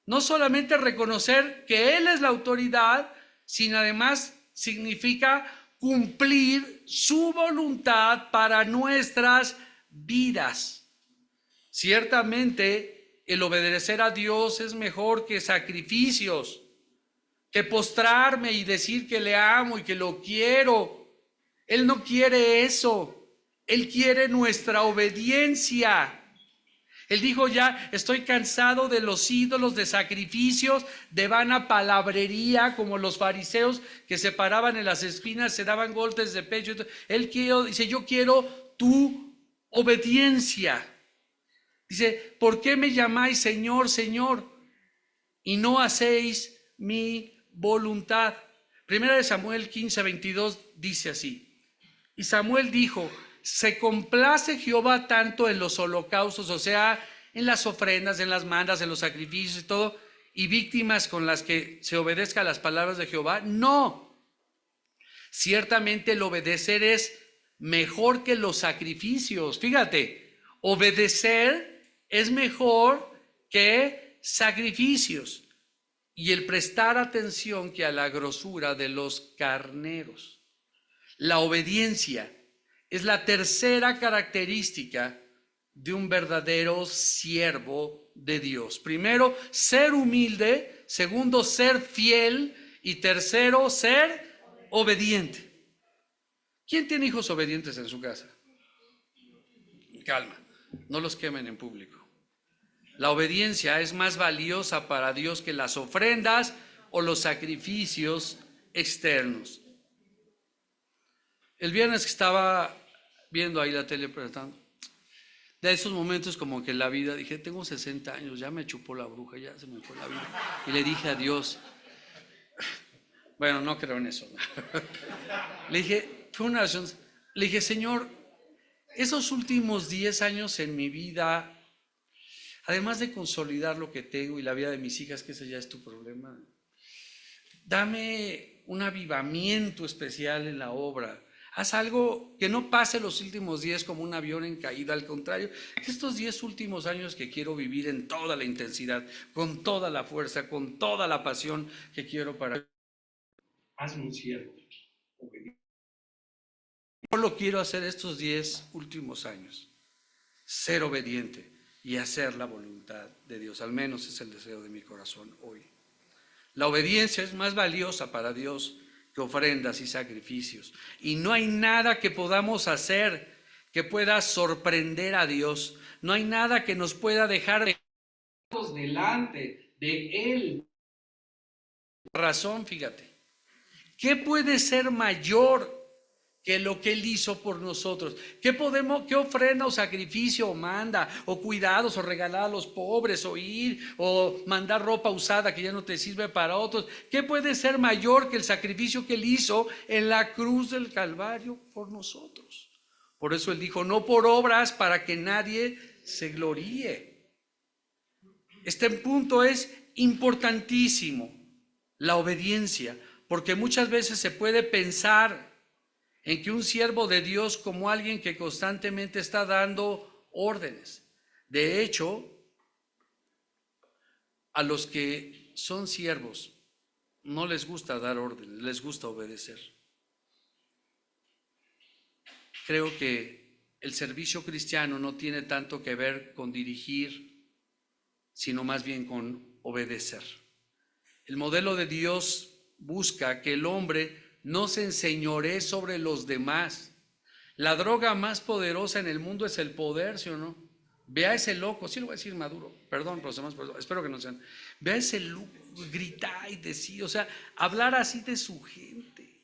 No solamente reconocer que Él es la autoridad, sino además significa cumplir su voluntad para nuestras vidas. Ciertamente, el obedecer a Dios es mejor que sacrificios. que postrarme y decir que le amo y que lo quiero. Él no quiere eso. Él quiere nuestra obediencia. Él dijo ya, estoy cansado de los ídolos, de sacrificios, de vana palabrería, como los fariseos que se paraban en las esquinas, se daban golpes de pecho. Él dice, yo quiero tu obediencia. Dice, ¿por qué me llamáis Señor, Señor, y no hacéis mi voluntad? Primera de Samuel 15:22 dice así. Y Samuel dijo, se complace Jehová tanto en los holocaustos, o sea, en las ofrendas, en las mandas, en los sacrificios y todo, y víctimas con las que se obedezca a las palabras de Jehová. No, ciertamente el obedecer es mejor que los sacrificios. Fíjate, obedecer es mejor que sacrificios, y el prestar atención que a la grosura de los carneros. La obediencia es la tercera característica de un verdadero siervo de Dios. Primero, ser humilde. Segundo, ser fiel. Y tercero, ser obediente. ¿Quién tiene hijos obedientes en su casa? Calma, no los quemen en público. La obediencia es más valiosa para Dios que las ofrendas o los sacrificios externos. El viernes que estaba viendo ahí la tele presentando, de esos momentos como que en la vida dije, tengo 60 años, ya me chupó la bruja, ya se me fue la vida. Y le dije a Dios, bueno, no creo en eso. Le dije, fue una oración, le dije, Señor, esos últimos 10 años en mi vida, además de consolidar lo que tengo y la vida de mis hijas, que ese ya es tu problema, dame un avivamiento especial en la obra. Haz algo que no pase los últimos 10 como un avión en caída, al contrario, estos 10 últimos años que quiero vivir en toda la intensidad, con toda la fuerza, con toda la pasión que quiero para... Hazme un siervo obediente. Yo lo quiero hacer estos 10 últimos años, ser obediente y hacer la voluntad de Dios, al menos es el deseo de mi corazón hoy. La obediencia es más valiosa para Dios que ofrendas y sacrificios. Y no hay nada que podamos hacer que pueda sorprender a Dios. No hay nada que nos pueda dejar delante de Él. Razón, fíjate. ¿Qué puede ser mayor que lo que Él hizo por nosotros? ¿Qué ofrenda o sacrificio o manda, o cuidados, o regalar a los pobres, o ir, o mandar ropa usada que ya no te sirve para otros? ¿Qué puede ser mayor que el sacrificio que Él hizo en la cruz del Calvario por nosotros? Por eso Él dijo, no por obras para que nadie se gloríe. Este punto es importantísimo, la obediencia, porque muchas veces se puede pensar en que un siervo de Dios como alguien que constantemente está dando órdenes. De hecho, a los que son siervos no les gusta dar órdenes, les gusta obedecer. Creo que el servicio cristiano no tiene tanto que ver con dirigir, sino más bien con obedecer. El modelo de Dios busca que el hombre no se enseñoree sobre los demás. La droga más poderosa en el mundo es el poder, ¿sí o no? Ve a ese loco, sí lo voy a decir Maduro, perdón por los demás, espero que no sean. Ve a ese loco, gritar y decir, o sea, hablar así de su gente.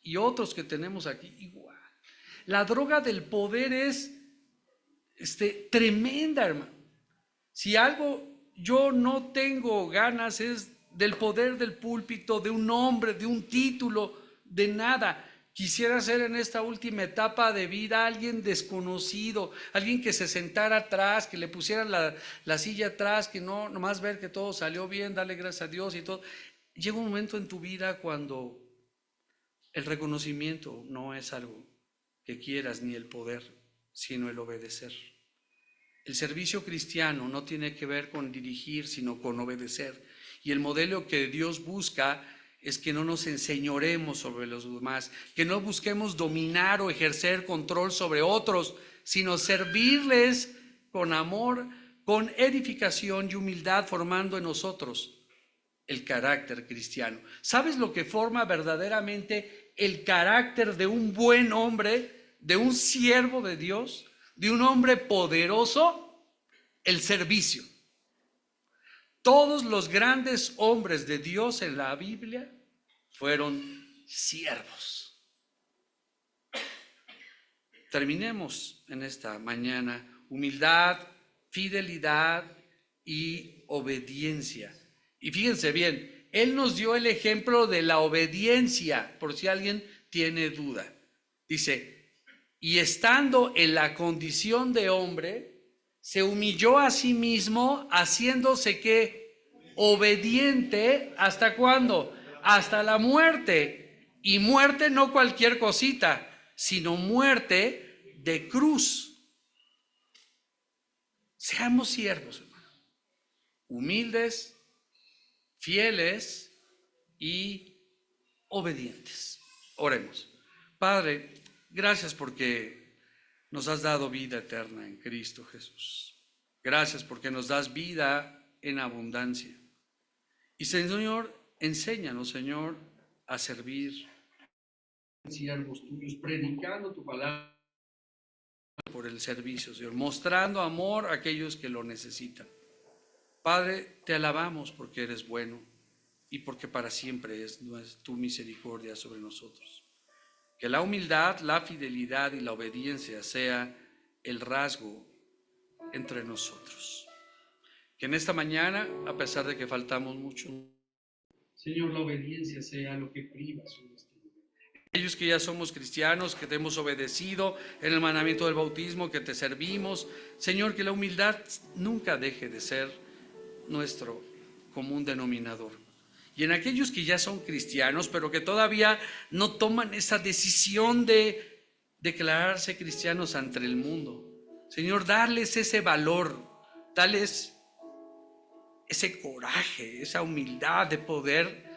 Y otros que tenemos aquí, igual. La droga del poder es tremenda, hermano. Si algo yo no tengo ganas es del poder del púlpito, de un nombre, de un título, de nada. Quisiera ser en esta última etapa de vida alguien desconocido, alguien que se sentara atrás, que le pusieran la silla atrás, que no nomás ver que todo salió bien, darle gracias a Dios y todo. Llega un momento en tu vida cuando el reconocimiento no es algo que quieras ni el poder, sino el obedecer. El servicio cristiano no tiene que ver con dirigir, sino con obedecer. Y el modelo que Dios busca es que no nos enseñoremos sobre los demás, que no busquemos dominar o ejercer control sobre otros, sino servirles con amor, con edificación y humildad, formando en nosotros el carácter cristiano. ¿Sabes lo que forma verdaderamente el carácter de un buen hombre, de un siervo de Dios, de un hombre poderoso? El servicio. Todos los grandes hombres de Dios en la Biblia fueron siervos. Terminemos en esta mañana: humildad, fidelidad y obediencia. Y fíjense bien, Él nos dio el ejemplo de la obediencia, por si alguien tiene duda. Dice, y estando en la condición de hombre, se humilló a sí mismo, haciéndose ¿qué? Obediente. ¿Hasta cuándo? Hasta la muerte. Y muerte no cualquier cosita, sino muerte de cruz. Seamos siervos, hermano, humildes, fieles y obedientes. Oremos. Padre, gracias porque nos has dado vida eterna en Cristo Jesús. Gracias porque nos das vida en abundancia. Y Señor, enséñanos, Señor, a servir siervos tuyos, predicando tu palabra por el servicio, Señor, mostrando amor a aquellos que lo necesitan. Padre, te alabamos porque eres bueno y porque para siempre es tu misericordia sobre nosotros. Que la humildad, la fidelidad y la obediencia sea el rasgo entre nosotros. Que en esta mañana, a pesar de que faltamos mucho, Señor, la obediencia sea lo que priva su destino. Aquellos que ya somos cristianos, que te hemos obedecido en el mandamiento del bautismo, que te servimos, Señor, que la humildad nunca deje de ser nuestro común denominador. Y en aquellos que ya son cristianos, pero que todavía no toman esa decisión de declararse cristianos ante el mundo, Señor, darles ese valor, darles ese coraje, esa humildad de poder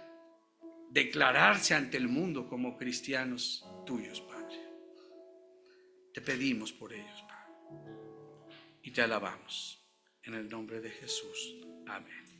declararse ante el mundo como cristianos tuyos, Padre. Te pedimos por ellos, Padre, y te alabamos en el nombre de Jesús. Amén.